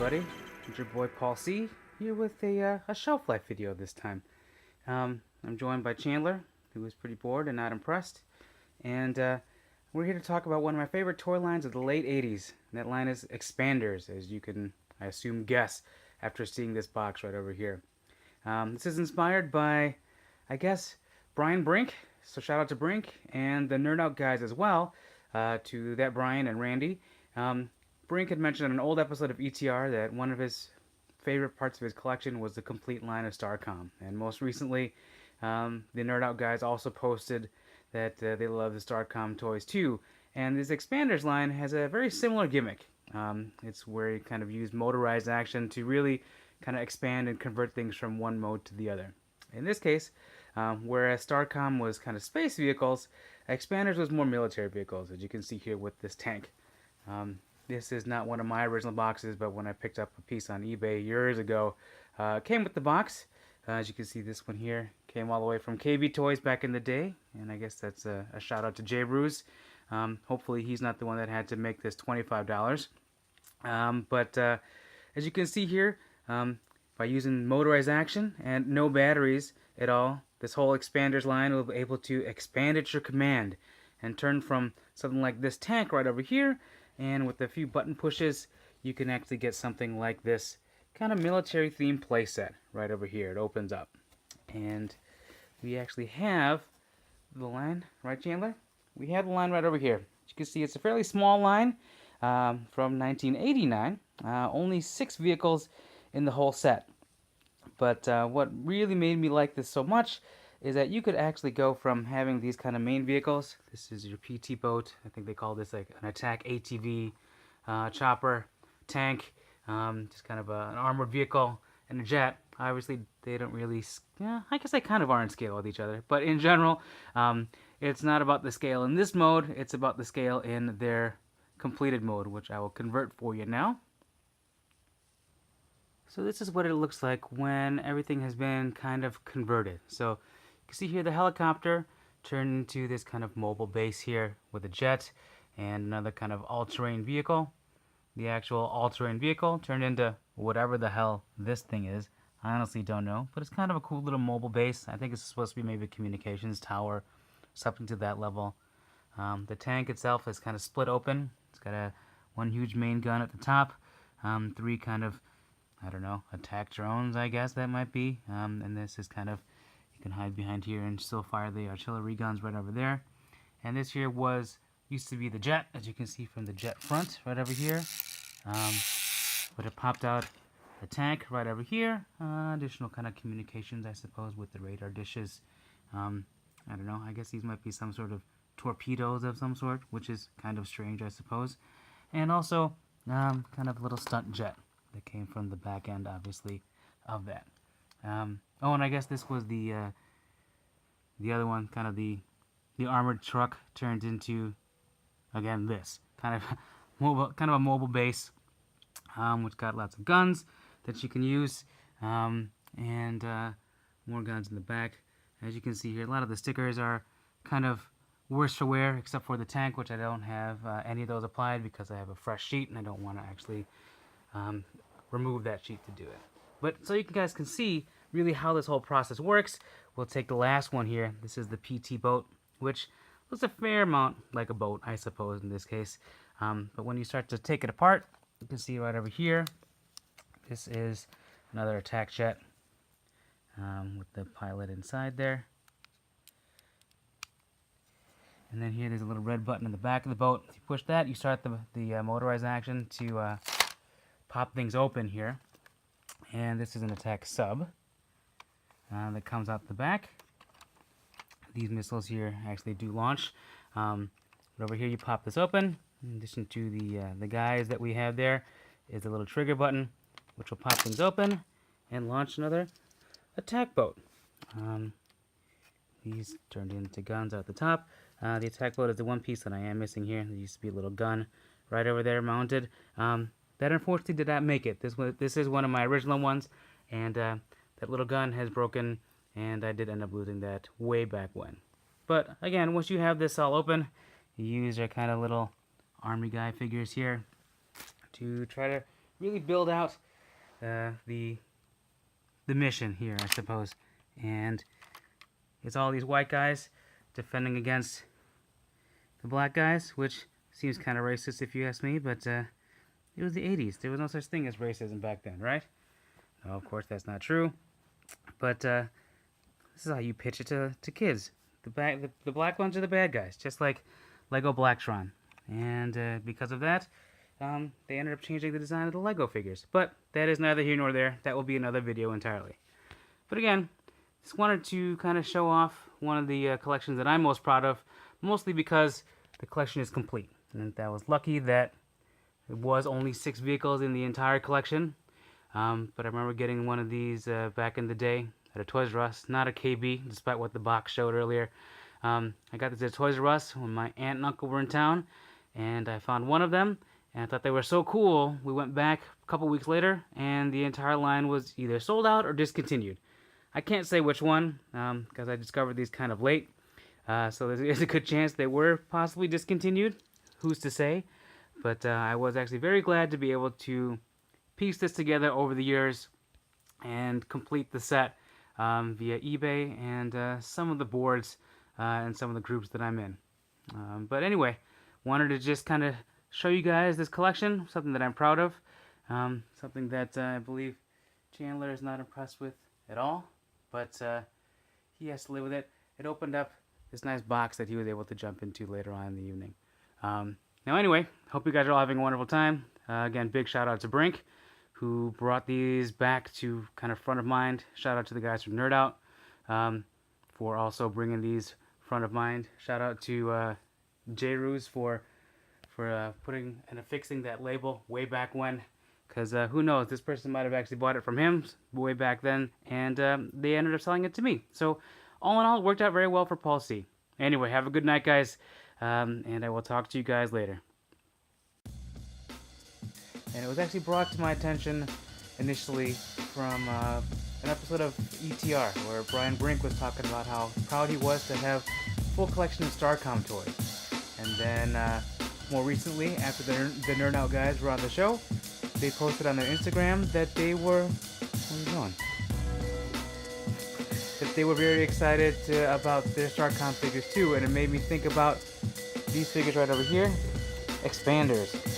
everybody? It's your boy Paul C. here with a shelf life video this time. I'm joined by Chandler, who is pretty bored and not impressed. And we're here to talk about one of my favorite toy lines of the late 80s. And that line is Expanders, as you can, I assume, guess after seeing this box right over here. This is inspired by, I guess, Brian Brink. So shout out to Brink and the Nerd Out guys as well, to that Brian and Randy. Brink had mentioned in an old episode of ETR that one of his favorite parts of his collection was the complete line of Starcom. And most recently, the Nerd Out guys also posted that they love the Starcom toys too. And this Expanders line has a very similar gimmick. It's where you kind of use motorized action to really kind of expand and convert things from one mode to the other. In this case, whereas Starcom was kind of space vehicles, Expanders was more military vehicles, as you can see here with this tank. This is not one of my original boxes, but when I picked up a piece on eBay years ago, it came with the box. As you can see, this one here came all the way from KB Toys back in the day, and I guess that's a shout out to Jay Bruce. Hopefully he's not the one that had to make this $25. But as you can see here, by using motorized action and no batteries at all, this whole Expanders line will be able to expand at your command and turn from something like this tank right over here, and with a few button pushes, you can actually get something like this kind of military themed playset right over here. It opens up. And we actually have the line, right Chandler? We have the line right over here. As you can see, it's a fairly small line from 1989. Only 6 vehicles in the whole set. But what really made me like this so much is that you could actually go from having these kind of main vehicles. This is your PT boat. I think they call this like an attack ATV, chopper, tank, just kind of an armored vehicle, and a jet. Obviously, they don't really, I guess they kind of are in scale with each other. But in general, it's not about the scale in this mode. It's about the scale in their completed mode, which I will convert for you now. So this is what it looks like when everything has been kind of converted. So you can see here the helicopter turned into this kind of mobile base here with a jet and another kind of all-terrain vehicle. The actual all-terrain vehicle turned into whatever the hell this thing is. I honestly don't know, but it's kind of a cool little mobile base. I think it's supposed to be maybe a communications tower, something to that level. The tank itself is kind of split open. It's got one huge main gun at the top, 3 kind of, I don't know, attack drones, I guess that might be. And this is kind of, you can hide behind here and still fire the artillery guns right over there. And this here used to be the jet, as you can see from the jet front right over here. But it popped out a tank right over here. Additional kind of communications, I suppose, with the radar dishes. I don't know, I guess these might be some sort of torpedoes of some sort, which is kind of strange, I suppose. And also, kind of a little stunt jet that came from the back end, obviously, of that. Oh, and I guess this was the other one, kind of the armored truck turned into, again, this kind of a mobile base, which got lots of guns that you can use, and more guns in the back. As you can see here, a lot of the stickers are kind of worse for wear, except for the tank, which I don't have any of those applied because I have a fresh sheet and I don't want to actually remove that sheet to do it. But so you guys can see really how this whole process works. We'll take the last one here. This is the PT boat, which looks a fair amount like a boat, I suppose, in this case. But when you start to take it apart, you can see right over here, this is another attack jet with the pilot inside there. And then here, there's a little red button in the back of the boat. If you push that, you start the motorized action to pop things open here. And this is an attack sub that comes out the back. These missiles here actually do launch. But over here, you pop this open. In addition to the guys that we have there is a little trigger button, which will pop things open and launch another attack boat. These turned into guns out the top. The attack boat is the one piece that I am missing here. There used to be a little gun right over there mounted. That unfortunately did not make it. This is one of my original ones, and that little gun has broken, and I did end up losing that way back when. But again, once you have this all open, you use your kind of little army guy figures here to try to really build out the mission here, I suppose. And it's all these white guys defending against the black guys, which seems kind of racist if you ask me, but it was the 80s. There was no such thing as racism back then, right? No, of course that's not true. But this is how you pitch it to kids. The black ones are the bad guys, just like Lego Blacktron. And because of that, they ended up changing the design of the Lego figures. But that is neither here nor there. That will be another video entirely. But again, just wanted to kind of show off one of the collections that I'm most proud of, mostly because the collection is complete. And I was lucky that it was only 6 vehicles in the entire collection. But I remember getting one of these back in the day at a Toys R Us, not a KB, despite what the box showed earlier. I got this at Toys R Us when my aunt and uncle were in town, and I found one of them, and I thought they were so cool. We went back a couple weeks later, and the entire line was either sold out or discontinued. I can't say which one, because I discovered these kind of late, so there's a good chance they were possibly discontinued. Who's to say? But I was actually very glad to be able to piece this together over the years and complete the set via eBay and some of the boards and some of the groups that I'm in. But anyway, wanted to just kind of show you guys this collection, something that I'm proud of, something that I believe Chandler is not impressed with at all, but he has to live with it. It opened up this nice box that he was able to jump into later on in the evening. Now anyway, hope you guys are all having a wonderful time. Again, big shout out to Brink, who brought these back to kind of front of mind. Shout out to the guys from Nerd Out for also bringing these front of mind. Shout out to J-Ruse for putting and affixing that label way back when. Because who knows, this person might have actually bought it from him way back then, and they ended up selling it to me. So all in all, it worked out very well for Paul C. Anyway, have a good night, guys, and I will talk to you guys later. And it was actually brought to my attention initially from an episode of ETR, where Brian Brink was talking about how proud he was to have a full collection of Starcom toys. And then more recently, after the Nerd Out guys were on the show, they posted on their Instagram that they were... Where are you going? That they were very excited about their Starcom figures too, and it made me think about these figures right over here, Expanders.